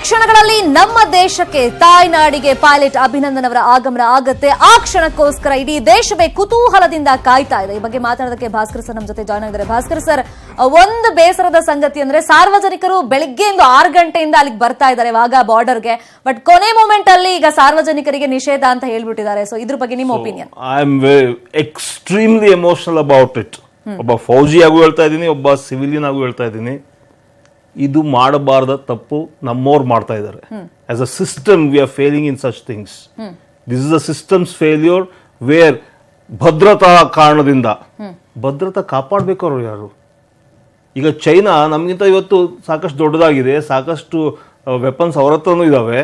ಕ್ಷಣಗಳಲ್ಲಿ ನಮ್ಮ ದೇಶಕ್ಕೆ ತಾಯ್ನಾಡಿಗೆ ಪೈಲಟ್ ಅಭಿನಂದನ್ ಅವರ ಆಗಮನ ಆಗುತ್ತೆ. ಆ ಕ್ಷಣಕ್ಕೋಸ್ಕರ ಇಡೀ ದೇಶವೇ ಕುತೂಹಲದಿಂದ ಕಾಯ್ತಾ ಇದೆ. ಈ ಬಗ್ಗೆ ಮಾತಾಡೋದಕ್ಕೆ ಭಾಸ್ಕರ್ ಸರ್ ನಮ್ಮ ಜೊತೆ ಜಾಯ್ನ್ ಆಗಿದ್ದಾರೆ. ಭಾಸ್ಕರ್ ಸರ್, ಒಂದು ಬೇಸರದ ಸಂಗತಿ ಅಂದ್ರೆ ಸಾರ್ವಜನಿಕರು ಬೆಳಿಗ್ಗೆಯಿಂದ 6 ಗಂಟೆಯಿಂದ ಅಲ್ಲಿಗೆ ಬರ್ತಾ ಇದ್ದಾರೆ ವಾಘಾ ಬಾರ್ಡರ್ಗೆ. ಬಟ್ ಕೊನೆ ಮೂಮೆಂಟ್ ಅಲ್ಲಿ ಈಗ ಸಾರ್ವಜನಿಕರಿಗೆ ನಿಷೇಧ ಅಂತ ಹೇಳ್ಬಿಟ್ಟಿದ್ದಾರೆ. ಸೊ ಇದ್ರ ಬಗ್ಗೆ ನಿಮ್ಮ opinion? I am extremely emotional about it. ಒಬ್ಬ ಫೌಜಿ ಆಗು ಹೇಳ್ತಾ ಇದ್ದೀನಿ, ಒಬ್ಬ ಸಿವಿಲಿಯನ್ ಆಗು ಹೇಳ್ತಾ ಇದ್ದೀನಿ. ಇದು ಮಾಡಬಾರ್ದ ತಪ್ಪು ನಮ್ಮವ್ರು ಮಾಡ್ತಾ ಇದ್ದಾರೆ. As a system we are failing in such things. This is a systems failure where ಭದ್ರತಾ ಕಾರಣದಿಂದ ಭದ್ರತಾ ಕಾಪಾಡಬೇಕು. ಅವರು ಯಾರು? ಈಗ ಚೈನಾ ನಮಗಿಂತ ಇವತ್ತು ಸಾಕಷ್ಟು ದೊಡ್ಡದಾಗಿದೆ, ಸಾಕಷ್ಟು ವೆಪನ್ಸ್ ಅವ್ರ ಹತ್ರನೂ ಇದಾವೆ.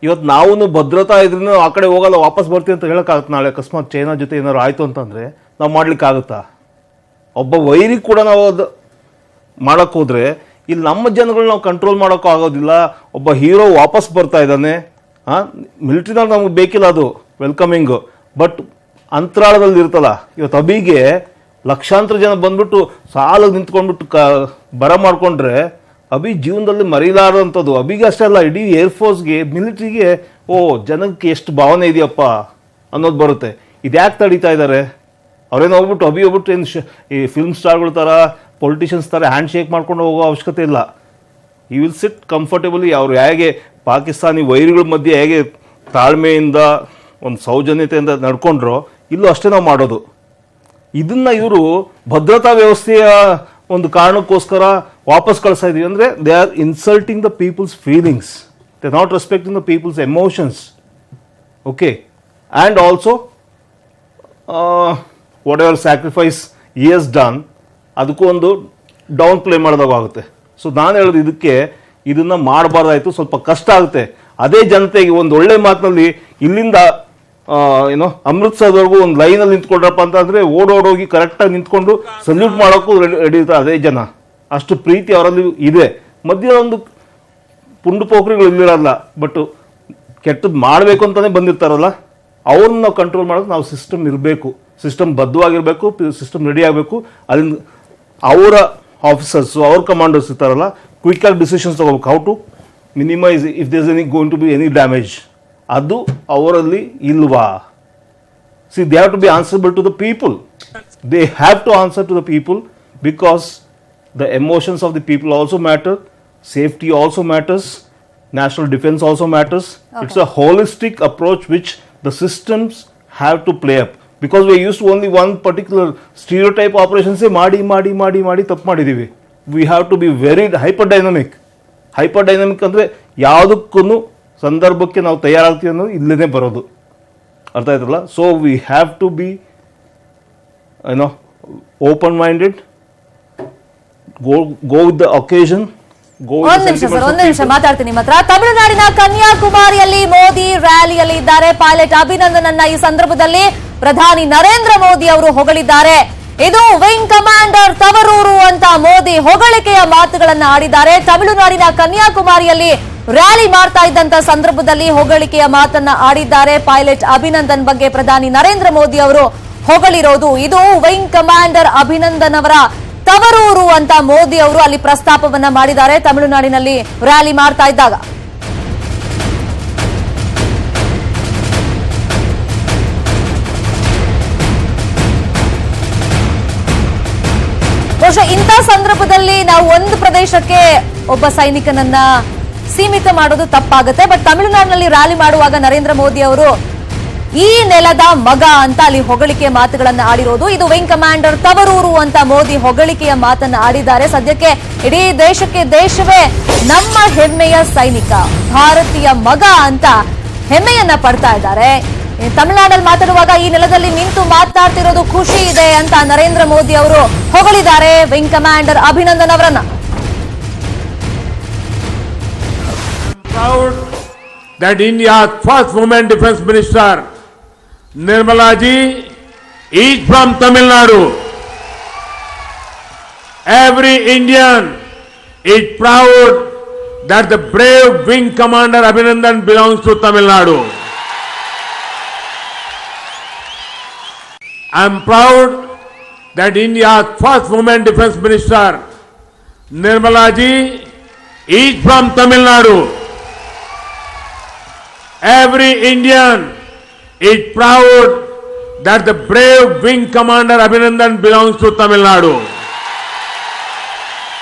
ಇವತ್ತು ನಾವು ಭದ್ರತಾ ಇದ್ರೂ ಆ ಕಡೆ ಹೋಗಲ್ಲ, ವಾಪಸ್ ಬರ್ತೀವಿ ಅಂತ ಹೇಳಕ್ಕಾಗತ್ತೆ. ನಾಳೆ ಅಕಸ್ಮಾತ್ ಚೈನಾ ಜೊತೆ ಏನಾದ್ರು ಆಯ್ತು ಅಂತಂದ್ರೆ ನಾವು ಮಾಡ್ಲಿಕ್ಕೆ ಆಗುತ್ತಾ? ಒಬ್ಬ ವೈರಿ ಕೂಡ ನಾವು ಮಾಡಕ್ ಹೋದ್ರೆ ಇಲ್ಲಿ ನಮ್ಮ ಜನಗಳು ನಾವು ಕಂಟ್ರೋಲ್ ಮಾಡೋಕ್ಕೂ ಆಗೋದಿಲ್ಲ. ಒಬ್ಬ ಹೀರೋ ವಾಪಸ್ ಬರ್ತಾ ಇದ್ದಾನೆ. ಮಿಲಿಟರಿನಾಗ ನಮ್ಗೆ ಬೇಕಿಲ್ಲ ಅದು ವೆಲ್ಕಮಿಂಗ್, ಬಟ್ ಅಂತರಾಳದಲ್ಲಿ ಇರ್ತಲ್ಲ. ಇವತ್ತು ಅಭಿಗೆ ಲಕ್ಷಾಂತರ ಜನ ಬಂದ್ಬಿಟ್ಟು ಸಾಲ ನಿಂತ್ಕೊಂಡ್ಬಿಟ್ಟು ಬರ ಮಾಡ್ಕೊಂಡ್ರೆ ಅಭಿ ಜೀವನದಲ್ಲಿ ಮರೀಲಾರಂಥದ್ದು. ಅಭಿಗೆ ಅಷ್ಟೇ ಅಲ್ಲ, ಇಡೀ ಏರ್ಫೋರ್ಸ್ಗೆ, ಮಿಲಿಟರಿಗೆ ಜನಕ್ಕೆ ಎಷ್ಟು ಭಾವನೆ ಇದೆಯಪ್ಪ ಅನ್ನೋದು ಬರುತ್ತೆ. ಇದ್ಯಾಕೆ ತಡೀತಾ ಇದ್ದಾರೆ? ಅವ್ರೇನು ಹೋಗ್ಬಿಟ್ಟು ಅಭಿ ಹೋಗ್ಬಿಟ್ಟು ಏನು ಈ ಫಿಲ್ಮ್ ಸ್ಟಾರ್ಗಳ ಥರ, ಪೊಲಿಟಿಷಿಯನ್ಸ್ ಥರ ಹ್ಯಾಂಡ್ ಶೇಕ್ ಮಾಡ್ಕೊಂಡು ಹೋಗೋ ಅವಶ್ಯಕತೆ ಇಲ್ಲ. ಈ ವಿಲ್ ಸಿಟ್ ಕಂಫರ್ಟೇಬಲಿ. ಅವರು ಹೇಗೆ ಪಾಕಿಸ್ತಾನಿ ವೈರಿಗಳ ಮಧ್ಯೆ ಹೇಗೆ ತಾಳ್ಮೆಯಿಂದ ಒಂದು ಸೌಜನ್ಯತೆಯಿಂದ ನಡ್ಕೊಂಡ್ರೋ, ಇಲ್ಲೂ ಅಷ್ಟೇ ನಾವು ಮಾಡೋದು. ಇದನ್ನ ಇವರು ಭದ್ರತಾ ವ್ಯವಸ್ಥೆಯ ಒಂದು ಕಾರಣಕ್ಕೋಸ್ಕರ ವಾಪಸ್ ಕಳಿಸ್ತಾ ಇದೀವಿ ಅಂದರೆ they are insulting the people's feelings. They are not respecting the people's emotions. Okay, and also whatever sacrifice he has done, ಅದಕ್ಕೂ ಒಂದು ಡೌನ್ ಪ್ಲೇ ಮಾಡಿದಾಗುತ್ತೆ. ಸೊ ನಾನು ಹೇಳೋದು ಇದನ್ನ ಮಾಡಬಾರ್ದಾಯ್ತು. ಸ್ವಲ್ಪ ಕಷ್ಟ ಆಗುತ್ತೆ. ಅದೇ ಜನತೆಗೆ ಒಂದು ಒಳ್ಳೆ ಮಾತಿನಲ್ಲಿ ಇಲ್ಲಿಂದ ಅಮೃತ್ಸರ್ವರೆಗೂ ಒಂದು ಲೈನಲ್ಲಿ ನಿಂತ್ಕೊಂಡ್ರಪ್ಪ ಅಂತಂದ್ರೆ ಓಡೋಡೋಗಿ ಕರೆಕ್ಟಾಗಿ ನಿಂತ್ಕೊಂಡು ಸಲ್ಯೂಟ್ ಮಾಡೋಕ್ಕೂ ರೆಡಿ ಇರ್ತಾರೆ ಅದೇ ಜನ. ಅಷ್ಟು ಪ್ರೀತಿ ಅವರಲ್ಲಿ ಇದೆ. ಮಧ್ಯ ಒಂದು ಪುಂಡು ಪೋಖ್ರಿಗಳು ಇಲ್ಲಿರಲ್ಲ, ಬಟ್ ಕೆಟ್ಟದ್ದು ಮಾಡಬೇಕು ಅಂತಾನೆ ಬಂದಿರ್ತಾರಲ್ಲ, ಅವ್ರನ್ನ ನಾವು ಕಂಟ್ರೋಲ್ ಮಾಡೋದು ನಾವು ಸಿಸ್ಟಮ್ ಇರಬೇಕು. ಸಿಸ್ಟಮ್ ಬದ್ಧವಾಗಿರಬೇಕು, ಸಿಸ್ಟಮ್ ರೆಡಿ ಆಗಬೇಕು. ಅಲ್ಲಿಂದ ಅವರ ಆಫೀಸರ್ಸು, ಅವ್ರ ಕಮಾಂಡರ್ಸ್ ಇರ್ತಾರಲ್ಲ, ಕ್ವಿಕ್ ಆಗಿ ಡಿಸಿಷನ್ಸ್ ತಗೋಬೇಕು. How to minimise if there is going to be any damage. ಅದು ಅವರಲ್ಲಿ ಇಲ್ವಾ? See, they have to be answerable to the people. They have to answer to the people because the emotions of the people also matter. Safety also matters. National defense also matters. Okay. It's a holistic approach which the systems have to play up. Because we are used to only one particular stereotype operations say ಮಾಡಿ ತಪ್ಪು ಮಾಡಿದೀವಿ. We have to be very hyper dynamic. Hyper dynamic ಅಂದ್ರೆ ಯಾವುದಕ್ಕೂ ಸಂದರ್ಭಕ್ಕೆ ನಾವು ತಯಾರಾಗ್ತೀವಿ ಅನ್ನೋದು ಇಲ್ಲೇ ಬರೋದು. ಅರ್ಥ ಆಯ್ತಲ್ಲ? So we have to be open minded, go with the occasion. ಒಂದು ನಿಮಿಷ ಮಾತಾಡ್ತೀನಿ ನಿಮ್ಮ ಹತ್ರ. ತಮಿಳುನಾಡಿನ ಕನ್ಯಾಕುಮಾರಿಯಲ್ಲಿ ಮೋದಿ ರ್ಯಾಲಿಯಲ್ಲಿ ಇದ್ದಾರೆ. ಪೈಲಟ್ ಅಭಿನಂದನ್ ಅನ್ನ ಈ ಸಂದರ್ಭದಲ್ಲಿ ಪ್ರಧಾನಿ ನರೇಂದ್ರ ಮೋದಿ ಅವರು ಹೊಗಳಿದ್ದಾರೆ. ಇದು ವಿಂಗ್ ಕಮಾಂಡರ್ ತವರೂರು ಅಂತ ಮೋದಿ ಹೊಗಳಿಕೆಯ ಮಾತುಗಳನ್ನ ಆಡಿದ್ದಾರೆ. ತಮಿಳುನಾಡಿನ ಕನ್ಯಾಕುಮಾರಿಯಲ್ಲಿ ರ್ಯಾಲಿ ಮಾಡ್ತಾ ಇದ್ದಂತ ಸಂದರ್ಭದಲ್ಲಿ ಹೊಗಳಿಕೆಯ ಮಾತನ್ನ ಆಡಿದ್ದಾರೆ. ಪೈಲಟ್ ಅಭಿನಂದನ್ ಬಗ್ಗೆ ಪ್ರಧಾನಿ ನರೇಂದ್ರ ಮೋದಿ ಅವರು ಹೊಗಳಿರೋದು. ಇದು ವಿಂಗ್ ಕಮಾಂಡರ್ ಅಭಿನಂದನ್ ಅವರ ತವರೂರು ಅಂತ ಮೋದಿ ಅವರು ಅಲ್ಲಿ ಪ್ರಸ್ತಾಪವನ್ನ ಮಾಡಿದ್ದಾರೆ ತಮಿಳುನಾಡಿನಲ್ಲಿ ರ್ಯಾಲಿ ಮಾಡ್ತಾ ಇದ್ದಾಗ. ಬಹುಶಃ ಇಂಥ ಸಂದರ್ಭದಲ್ಲಿ ನಾವು ಒಂದು ಪ್ರದೇಶಕ್ಕೆ ಒಬ್ಬ ಸೈನಿಕನನ್ನ ಸೀಮಿತ ಮಾಡೋದು ತಪ್ಪಾಗುತ್ತೆ. ಬಟ್ ತಮಿಳುನಾಡಿನಲ್ಲಿ ರ್ಯಾಲಿ ಮಾಡುವಾಗ ನರೇಂದ್ರ ಮೋದಿ ಅವರು ಈ ನೆಲದ ಮಗ ಅಂತ ಅಲ್ಲಿ ಹೊಗಳಿಕೆಯ ಮಾತುಗಳನ್ನ ಆಡಿರೋದು. ಇದು ವಿಂಗ್ ಕಮಾಂಡರ್ ತವರೂರು ಅಂತ ಮೋದಿ ಹೊಗಳಿಕೆಯ ಮಾತನ್ನ ಆಡಿದ್ದಾರೆ. ಸದ್ಯಕ್ಕೆ ಇಡೀ ದೇಶವೇ ನಮ್ಮ ಹೆಮ್ಮೆಯ ಸೈನಿಕ, ಭಾರತೀಯ ಮಗ ಅಂತ ಹೆಮ್ಮೆಯನ್ನ ಪಡ್ತಾ ಇದ್ದಾರೆ. ತಮಿಳುನಾಡಲ್ಲಿ ಮಾತಾಡುವಾಗ ಈ ನೆಲದಲ್ಲಿ ನಿಂತು ಮಾತನಾಡ್ತಿರೋದು ಖುಷಿ ಇದೆ ಅಂತ ನರೇಂದ್ರ ಮೋದಿ ಅವರು ಹೊಗಳಿದ್ದಾರೆ ವಿಂಗ್ ಕಮಾಂಡರ್ ಅಭಿನಂದನ್ ಅವರನ್ನ. Proud that India's first woman defense minister Nirmala ji is from Tamil Nadu. Every Indian is proud that the brave wing commander Abhinandan belongs to Tamil Nadu. I am proud that India's first woman defense minister Nirmala ji is from Tamil Nadu. Every Indian is proud that the brave wing commander Abhinandan belongs to Tamil Nadu.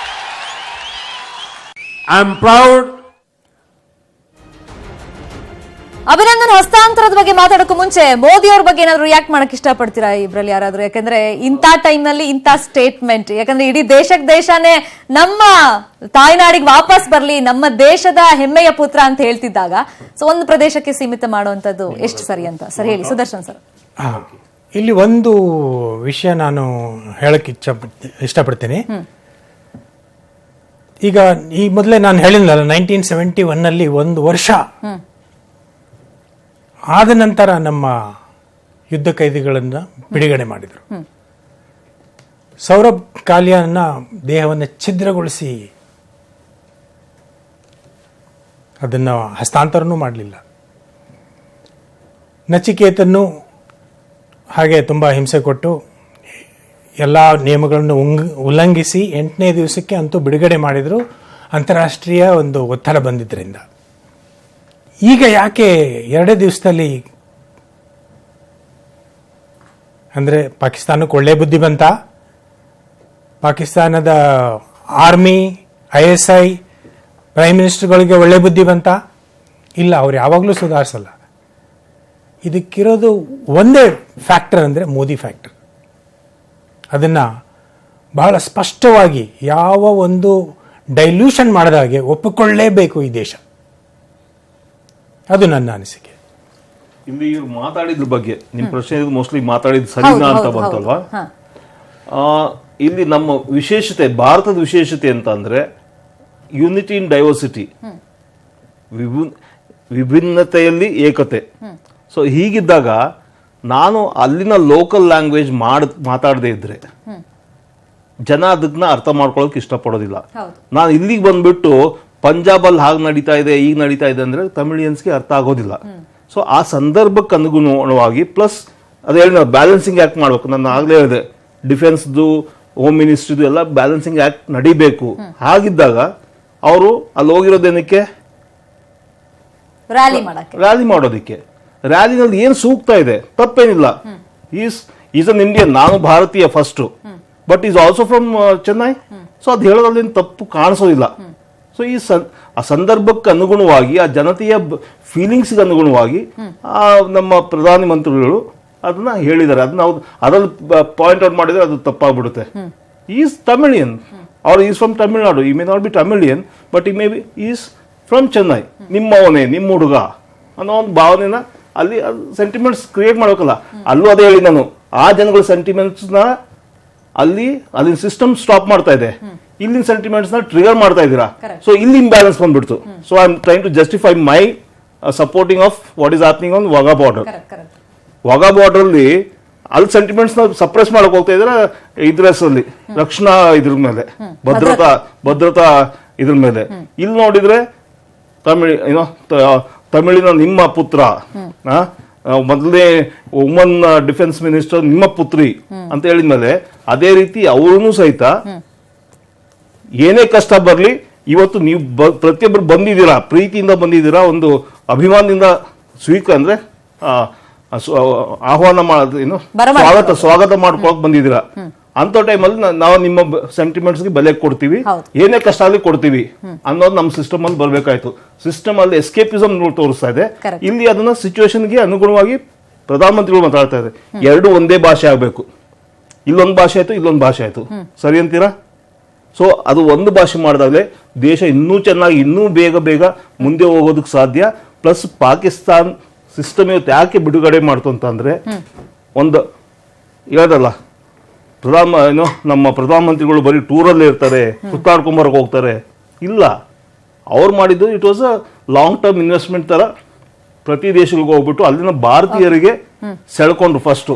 I am proud. Abhinandan ಹಸ್ತಾಂತರದ ಬಗ್ಗೆ ಮಾತಾಡೋಕೆ ಮುಂಚೆ ಮೋದಿ ಅವ್ರ ಬಗ್ಗೆ ಏನಾದ್ರು react ಮಾಡಕ್ ಇಷ್ಟಪಡ್ತೀರಾ ಇಬ್ರಲ್ಲಿ ಯಾರಾದ್ರೂ? ಯಾಕಂದ್ರೆ ಇಂಥ ಟೈಮ್ ನಲ್ಲಿ ಇಂಥ ಸ್ಟೇಟ್ಮೆಂಟ್, ಯಾಕಂದ್ರೆ ಇಡೀ ದೇಶನೇ ನಮ್ಮ ತಾಯ್ನಾಡಿಗೆ ವಾಪಸ್ ಬರ್ಲಿ, ನಮ್ಮ ದೇಶದ ಹೆಮ್ಮೆಯ ಪುತ್ರ ಅಂತ ಹೇಳ್ತಿದ್ದಾಗ ಸೊ ಒಂದು ಪ್ರದೇಶಕ್ಕೆ ಸೀಮಿತ ಮಾಡುವಂತದ್ದು ಎಷ್ಟು ಸರಿ ಅಂತ ಸರ್ ಹೇಳಿ ಸುದರ್ಶನ್ ಸರ್. ಇಲ್ಲಿ ಒಂದು ವಿಷಯ ನಾನು ಹೇಳಕ್ ಇಷ್ಟಪಡ್ತೀನಿ. ಈಗ ಈ ಮೊದಲೇ ನಾನು ಹೇಳಿದ್ನಲ್ಲ 1971 ನಲ್ಲಿ ಒಂದು ವರ್ಷ ಆದ ನಂತರ ನಮ್ಮ ಯುದ್ಧ ಖೈದಿಗಳನ್ನ ಬಿಡುಗಡೆ ಮಾಡಿದರು. ಸೌರಭ್ ಕಾಲಿಯಾನ ದೇಹವನ್ನು ಛಿದ್ರಗೊಳಿಸಿ ಅದನ್ನು ಹಸ್ತಾಂತರನೂ ಮಾಡಲಿಲ್ಲ. ನಚಿಕೇತನ್ನು ಹಾಗೆ ತುಂಬ ಹಿಂಸೆ ಕೊಟ್ಟು ಎಲ್ಲ ನಿಯಮಗಳನ್ನು ಉಲ್ಲಂಘಿಸಿ 8ನೇ ದಿವಸಕ್ಕೆ ಅಂತೂ ಬಿಡುಗಡೆ ಮಾಡಿದರು, ಅಂತಾರಾಷ್ಟ್ರೀಯ ಒಂದು ಒತ್ತಡ ಬಂದಿದ್ದರಿಂದ. ಈಗ ಯಾಕೆ 2 ದಿವಸದಲ್ಲಿ ಅಂದರೆ ಪಾಕಿಸ್ತಾನಕ್ಕೆ ಒಳ್ಳೆ ಬುದ್ಧಿ ಬಂತ? ಪಾಕಿಸ್ತಾನದ ಆರ್ಮಿ, ISI, ಪ್ರೈಮ್ ಮಿನಿಸ್ಟರ್ಗಳಿಗೆ ಒಳ್ಳೆ ಬುದ್ಧಿ ಬಂತ? ಇಲ್ಲ, ಅವ್ರು ಯಾವಾಗಲೂ ಸುಧಾರಿಸಲ್ಲ. ಇದಕ್ಕಿರೋದು ಒಂದೇ ಫ್ಯಾಕ್ಟರ್ ಅಂದರೆ ಮೋದಿ ಫ್ಯಾಕ್ಟರ್. ಅದನ್ನು ಬಹಳ ಸ್ಪಷ್ಟವಾಗಿ ಯಾವ ಒಂದು ಡೈಲ್ಯೂಷನ್ ಮಾಡದ ಹಾಗೆ ಒಪ್ಪಿಕೊಳ್ಳಲೇಬೇಕು ಈ ದೇಶ. ಅದು ನನ್ನ ಅನಿಸಿಕೆ. ಇಲ್ಲಿ ಇವ್ರು ಮಾತಾಡಿದ್ರ ಬಗ್ಗೆ ನಿಮ್ ಪ್ರಶ್ನೆ ಮೋಸ್ಟ್ಲಿ ಮಾತಾಡಿದ್ ಸರಿನಾ ಅಂತ ಬಂತಲ್ವಾ? ಇಲ್ಲಿ ನಮ್ಮ ವಿಶೇಷತೆ, ಭಾರತದ ವಿಶೇಷತೆ ಅಂತ ಅಂದ್ರೆ ಯೂನಿಟಿ ಇನ್ ಡೈವರ್ಸಿಟಿ, ವಿಭಿನ್ನತೆಯಲ್ಲಿ ಏಕತೆ. ಸೊ ಹೀಗಿದ್ದಾಗ ನಾನು ಅಲ್ಲಿನ ಲೋಕಲ್ ಲ್ಯಾಂಗ್ವೇಜ್ ಮಾತಾಡದೇ ಇದ್ರೆ ಜನ ಅದನ್ನ ಅರ್ಥ ಮಾಡ್ಕೊಳ್ಳೋಕೆ ಇಷ್ಟಪಡೋದಿಲ್ಲ. ನಾನು ಇಲ್ಲಿಗೆ ಬಂದ್ಬಿಟ್ಟು ಪಂಜಾಬ್ ಅಲ್ಲಿ ಹಾಗೆ ನಡೀತಾ ಇದೆ, ಈಗ ನಡೀತಾ ಇದೆ ಅಂದ್ರೆ ತಮಿಳಿಯನ್ಸ್ಗೆ ಅರ್ಥ ಆಗೋದಿಲ್ಲ. ಸೊ ಆ ಸಂದರ್ಭಕ್ಕೆ ಅನುಗುಣವಾಗಿ ಪ್ಲಸ್ ಅದು ಹೇಳಿ ನಾವು ಬ್ಯಾಲೆನ್ಸಿಂಗ್ ಆಕ್ಟ್ ಮಾಡ್ಬೇಕು. ನಾನು ಆಗ್ಲೇ ಹೇಳಿದೆ, ಡಿಫೆನ್ಸ್ದು, ಹೋಮ್ ಮಿನಿಸ್ಟ್ರಿದು ಎಲ್ಲ ಬ್ಯಾಲೆನ್ಸಿಂಗ್ ಆಕ್ಟ್ ನಡಿಬೇಕು. ಹಾಗಿದ್ದಾಗ ಅವರು ಅಲ್ಲಿ ಹೋಗಿರೋದೇನಕ್ಕೆ? ರ್ಯಾಲಿ ಮಾಡೋದಿಕ್ಕೆ. ರ್ಯಾಲಿನಲ್ಲಿ ಏನು ಸೂಕ್ತ ಇದೆ? ತಪ್ಪೇನಿಲ್ಲ. ಈಸ್ ಅನ್ ಇಂಡಿಯನ್, ನಾನು ಭಾರತೀಯ first, but is also from Chennai. So ಅದು ಹೇಳೋದ್ರಲ್ಲಿ ತಪ್ಪು ಕಾಣಿಸೋದಿಲ್ಲ. ಸೊ ಆ ಸಂದರ್ಭಕ್ಕೆ ಅನುಗುಣವಾಗಿ, ಆ ಜನತೆಯ ಫೀಲಿಂಗ್ಸ್ಗೆ ಅನುಗುಣವಾಗಿ ನಮ್ಮ ಪ್ರಧಾನಿ ಮಂತ್ರಿಗಳು ಅದನ್ನ ಹೇಳಿದ್ದಾರೆ. ಅದನ್ನ ಅದ್ರಲ್ಲಿ ಪಾಯಿಂಟ್ ಔಟ್ ಮಾಡಿದ್ರೆ ಅದು ತಪ್ಪಾಗ್ಬಿಡುತ್ತೆ. Is Tamilian or is from Tamil Nadu. He may not be Tamilian, but he may be is from Chennai. ನಿಮ್ಮವನೇ, ನಿಮ್ಮ ಹುಡುಗ ಅನ್ನೋ ಒಂದು ಭಾವನೆನ ಅಲ್ಲಿ ಸೆಂಟಿಮೆಂಟ್ಸ್ ಕ್ರಿಯೇಟ್ ಮಾಡ್ಬೇಕಲ್ಲ. ಅಲ್ಲೂ ಅದೇ ಹೇಳಿ ನಾನು, ಆ ಜನಗಳ ಸೆಂಟಿಮೆಂಟ್ಸ್ನ ಅಲ್ಲಿನ ಸಿಸ್ಟಮ್ ಸ್ಟಾಪ್ ಮಾಡ್ತಾ ಇದೆ, ಇಲ್ಲಿನ ಸೆಂಟಿಮೆಂಟ್ಸ್ ನ ಟ್ರಿಗರ್ ಮಾಡ್ತಾ ಇದ್ದೀರಾ. ಸೊ ಇಲ್ಲಿ ಇಂಬ್ಯಾಲೆನ್ಸ್ ಬಂದ್ಬಿಡ್ತು. So I am trying to justify my supporting of what is happening on Wagah border. Wagah border ಅಲ್ಲಿ ಅಲ್ಲಿ ಸೆಂಟಿಮೆಂಟ್ಸ್ ನ ಸಪ್ರೆಸ್ ಮಾಡಕ್ ಹೋಗ್ತಾ ಇದ್ರೆ ಇದ್ರ ಹೆಸರಲ್ಲಿ ರಕ್ಷಣಾ ಇದ್ರ ಮೇಲೆ, ಭದ್ರತಾ ಇದ್ರ ಮೇಲೆ. ಇಲ್ಲಿ ನೋಡಿದ್ರೆ ತಮಿಳಿನ ನಿಮ್ಮ ಪುತ್ರ, ಮೊದಲನೇ ವುಮನ್ ಡಿಫೆನ್ಸ್ ಮಿನಿಸ್ಟರ್ ನಿಮ್ಮ ಪುತ್ರಿ ಅಂತ ಹೇಳಿದ್ಮೇಲೆ ಅದೇ ರೀತಿ ಅವರೂ ಸಹಿತ ಏನೇ ಕಷ್ಟ ಬರ್ಲಿ ಇವತ್ತು ನೀವು ಪ್ರತಿಯೊಬ್ಬರು ಬಂದಿದ್ದೀರಾ, ಪ್ರೀತಿಯಿಂದ ಬಂದಿದ್ದೀರಾ, ಒಂದು ಅಭಿಮಾನದಿಂದ ಅಂದ್ರೆ ಆಹ್ವಾನ ಸ್ವಾಗತ ಮಾಡ್ಕೊಳಕ್ ಬಂದಿದ್ದೀರಾ. ಅಂತ ಟೈಮಲ್ಲಿ ನಾವು ನಿಮ್ಮ ಸೆಂಟಿಮೆಂಟ್ಸ್ಗೆ ಬೆಲೆ ಕೊಡ್ತೀವಿ, ಏನೇ ಕಷ್ಟ ಆಗಲಿ ಕೊಡ್ತೀವಿ ಅನ್ನೋದು ನಮ್ಮ ಸಿಸ್ಟಮ್ ಅಲ್ಲಿ ಬರ್ಬೇಕಾಯ್ತು. ಸಿಸ್ಟಮ್ ಅಲ್ಲಿ ಎಸ್ಕೇಪಿಸಮ್ ತೋರಿಸ್ತಾ ಇದೆ. ಇಲ್ಲಿ ಅದನ್ನ ಸಿಚುವೇಶನ್ಗೆ ಅನುಗುಣವಾಗಿ ಪ್ರಧಾನಮಂತ್ರಿಗಳು ಮಾತಾಡ್ತಾ ಇದೆ. ಎರಡು ಒಂದೇ ಭಾಷೆ ಆಗ್ಬೇಕು. ಇಲ್ಲೊಂದು ಭಾಷೆ ಆಯ್ತು, ಇಲ್ಲೊಂದು ಭಾಷೆ ಆಯ್ತು, ಸರಿ ಅಂತೀರಾ? ಸೊ ಅದು ಒಂದು ಭಾಷೆ ಮಾಡಿದಾಗಲೇ ದೇಶ ಇನ್ನೂ ಚೆನ್ನಾಗಿ, ಇನ್ನೂ ಬೇಗ ಮುಂದೆ ಹೋಗೋದಕ್ಕೆ ಸಾಧ್ಯ. ಪ್ಲಸ್ ಪಾಕಿಸ್ತಾನ್ ಸಿಸ್ಟಮ್ ಇವತ್ತು ಯಾಕೆ ಬಿಡುಗಡೆ ಮಾಡ್ತು ಅಂತಂದ್ರೆ, ಒಂದು ಹೇಳದಲ್ಲ, ನಮ್ಮ ಪ್ರಧಾನಮಂತ್ರಿಗಳು ಬರೀ ಟೂರಲ್ಲೇ ಇರ್ತಾರೆ, ಸುತ್ತಾಡ್ಕೊಂಬರಕ್ಕೆ ಹೋಗ್ತಾರೆ. ಇಲ್ಲ, ಅವ್ರು ಮಾಡಿದ್ದು it was a long term investment ತರ ಪ್ರತಿ ದೇಶಗಳಿಗೆ ಹೋಗ್ಬಿಟ್ಟು ಅಲ್ಲಿನ ಭಾರತೀಯರಿಗೆ ಸೆಳ್ಕೊಂಡ್ರು. ಫಸ್ಟ್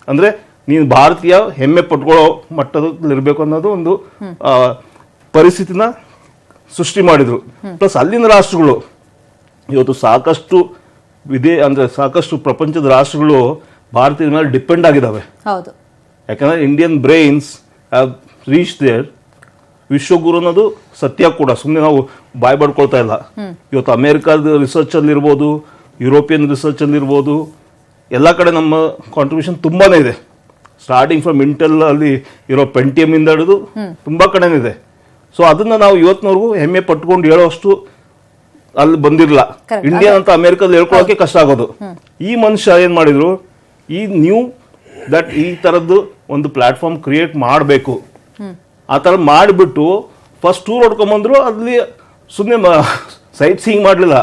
ಅಂದ್ರೆ ನೀನು ಭಾರತೀಯ ಹೆಮ್ಮೆ ಪಟ್ಕೊಳ್ಳೋ ಮಟ್ಟದಲ್ಲಿ ಇರಬೇಕು ಅನ್ನೋದು ಒಂದು ಪರಿಸ್ಥಿತಿನ ಸೃಷ್ಟಿ ಮಾಡಿದ್ರು. ಪ್ಲಸ್ ಅಲ್ಲಿನ ರಾಷ್ಟ್ರಗಳು ಇವತ್ತು ಸಾಕಷ್ಟು ಪ್ರಪಂಚದ ರಾಷ್ಟ್ರಗಳು ಭಾರತೀಯರ ಮೇಲೆ ಡಿಪೆಂಡ್ ಆಗಿದ್ದಾವೆ. ಯಾಕಂದ್ರೆ Indian brains have reach there ವಿಶ್ವಗುರು ಅನ್ನೋದು ಸತ್ಯ ಕೂಡ, ಸುಮ್ಮನೆ ನಾವು ಬಾಯ್ ಬಡ್ಕೊಳ್ತಾ ಇಲ್ಲ. ಇವತ್ತು ಅಮೆರಿಕಾದ ರಿಸರ್ಚ್ ಅಲ್ಲಿ ಇರ್ಬೋದು, ಯುರೋಪಿಯನ್ ರಿಸರ್ಚ್ ಅಲ್ಲಿ ಇರ್ಬೋದು, ಎಲ್ಲ ಕಡೆ ನಮ್ಮ ಕಾಂಟ್ರಿಬ್ಯೂಷನ್ ತುಂಬಾನೇ ಇದೆ. ಸ್ಟಾರ್ಟಿಂಗ್ ಫ್ರಮ್ ಇಂಟೆಲ್ ಅಲ್ಲಿ ಇರೋ ಪೆಂಟಿಯಮ್ ಇಂದ ಹಿಡಿದು ತುಂಬಾ ಕಡೆನೇ ಇದೆ. ಸೊ ಅದನ್ನ ನಾವು ಇವತ್ತಿನವರೆಗೂ ಹೆಮ್ಮೆ ಪಟ್ಕೊಂಡು ಹೇಳೋಷ್ಟು ಅಲ್ಲಿ ಬಂದಿರಲ್ಲ. Correct. ಇಂಡಿಯಾ ಅಂತ ಅಮೆರಿಕದಲ್ಲಿ ಹೇಳ್ಕೊಳ್ಳೋಕೆ ಕಷ್ಟ ಆಗೋದು. ಈ ಮನುಷ್ಯ ಏನ್ ಮಾಡಿದ್ರು, ಈ ನ್ಯೂ ದಟ್ ಈ ತರದ್ದು ಒಂದು ಪ್ಲಾಟ್ಫಾರ್ಮ್ ಕ್ರಿಯೇಟ್ ಮಾಡಬೇಕು. ಆ ಥರ ಮಾಡಿಬಿಟ್ಟು ಫಸ್ಟ್ ಟೂರ್ ಹೊಡ್ಕೊಂಬಂದ್ರು. ಅಲ್ಲಿ ಸುಮ್ಮನೆ ಸೈಟ್ ಸೀಯಿಂಗ್ ಮಾಡಲಿಲ್ಲ.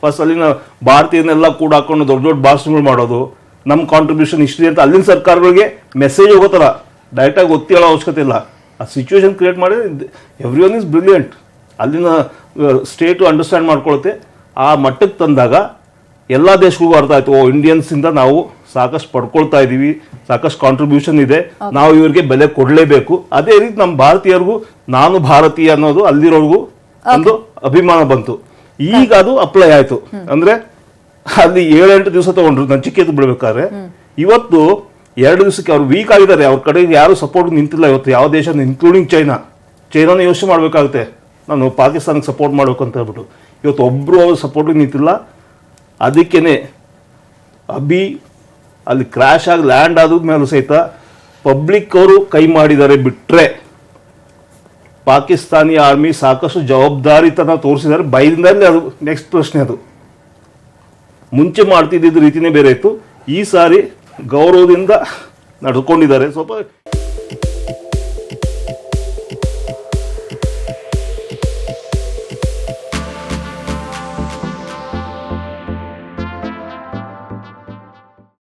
ಫಸ್ಟ್ ಅಲ್ಲಿನ ಭಾರತೀಯನೆಲ್ಲ ಕೂಡ ಹಾಕೊಂಡು ದೊಡ್ಡ ದೊಡ್ಡ ಭಾಷಣಗಳು ಮಾಡೋದು, ನಮ್ಮ ಕಾಂಟ್ರಿಬ್ಯೂಷನ್ ಇಷ್ಟಿದೆ ಅಂತ ಅಲ್ಲಿನ ಸರ್ಕಾರಗಳಿಗೆ ಮೆಸೇಜ್ ಹೋಗೋತರ ಡೈರೆಕ್ಟಾಗಿ ಒತ್ತಿ ಹೇಳೋ ಅವಶ್ಯಕತೆ ಇಲ್ಲ. ಆ ಸಿಚುವೇಶನ್ ಕ್ರಿಯೇಟ್ ಮಾಡಿದ್ರೆ ಎವ್ರಿ ಒನ್ ಇಸ್ ಬ್ರಿಲಿಯಂಟ್. ಅಲ್ಲಿನ ಸ್ಟೇಟು ಅಂಡರ್ಸ್ಟ್ಯಾಂಡ್ ಮಾಡ್ಕೊಳುತ್ತೆ. ಆ ಮಟ್ಟಕ್ಕೆ ತಂದಾಗ ಎಲ್ಲ ದೇಶಗಳಿಗೂ ಅರ್ಥ ಆಯ್ತು, ಓ ಇಂಡಿಯನ್ಸ್ ಇಂದ ನಾವು ಸಾಕಷ್ಟು ಪಡ್ಕೊಳ್ತಾ ಇದೀವಿ, ಸಾಕಷ್ಟು ಕಾಂಟ್ರಿಬ್ಯೂಷನ್ ಇದೆ, ನಾವು ಇವ್ರಿಗೆ ಬೆಲೆ ಕೊಡಲೇಬೇಕು. ಅದೇ ರೀತಿ ನಮ್ಮ ಭಾರತೀಯರಿಗೂ ನಾನು ಭಾರತೀಯ ಅನ್ನೋದು ಅಲ್ಲಿರೋರ್ಗೂ ಒಂದು ಅಭಿಮಾನ ಬಂತು. ಈಗ ಅದು ಅಪ್ಲೈ ಆಯ್ತು. ಅಂದ್ರೆ ಅಲ್ಲಿ 7-8 ದಿವಸ ತಗೊಂಡ್ರು ನಾನು ಚಿಕ್ಕದು ಬಿಡ್ಬೇಕಾದ್ರೆ. ಇವತ್ತು 2 ದಿವಸಕ್ಕೆ ಅವ್ರು ವೀಕ್ ಆಗಿದ್ದಾರೆ. ಅವ್ರ ಕಡೆಗೆ ಯಾರು ಸಪೋರ್ಟ್ ನಿಂತಿಲ್ಲ. ಇವತ್ತು ಯಾವ ದೇಶ ಇನ್ಕ್ಲೂಡಿಂಗ್ ಚೈನಾನ ಯೋಚನೆ ಮಾಡ್ಬೇಕಾಗುತ್ತೆ, ನಾನು ಪಾಕಿಸ್ತಾನಕ್ಕೆ ಸಪೋರ್ಟ್ ಮಾಡ್ಬೇಕು ಅಂತ ಹೇಳ್ಬಿಟ್ಟು. ಇವತ್ತು ಒಬ್ರು ಅವ್ರ ಸಪೋರ್ಟಿಗೆ ನಿಂತಿಲ್ಲ. ಅದಕ್ಕೇನೆ ಅಲ್ಲಿ ಕ್ರ್ಯಾಶ್ ಆಗಿ ಲ್ಯಾಂಡ್ ಆದ ಮೇಲೂ ಸಹಿತ ಪಬ್ಲಿಕ್ ಅವರು ಕೈ ಮಾಡಿದ್ದಾರೆ. ಬಿಟ್ರೆ ಪಾಕಿಸ್ತಾನಿ ಆರ್ಮಿ ಸಾಕಷ್ಟು ಜವಾಬ್ದಾರಿತನ ತೋರಿಸಿದ್ದಾರೆ. ಬೈದಿಂದಲೇ ಅದು ನೆಕ್ಸ್ಟ್ ಪ್ರಶ್ನೆ. ಅದು ಮುಂಚೆ ಮಾಡ್ತಿದ್ದ ರೀತಿನೇ ಬೇರೆ ಇತ್ತು. ಈ ಸಾರಿ ಗೌರವದಿಂದ ನಡ್ಕೊಂಡಿದ್ದಾರೆ ಸ್ವಲ್ಪ.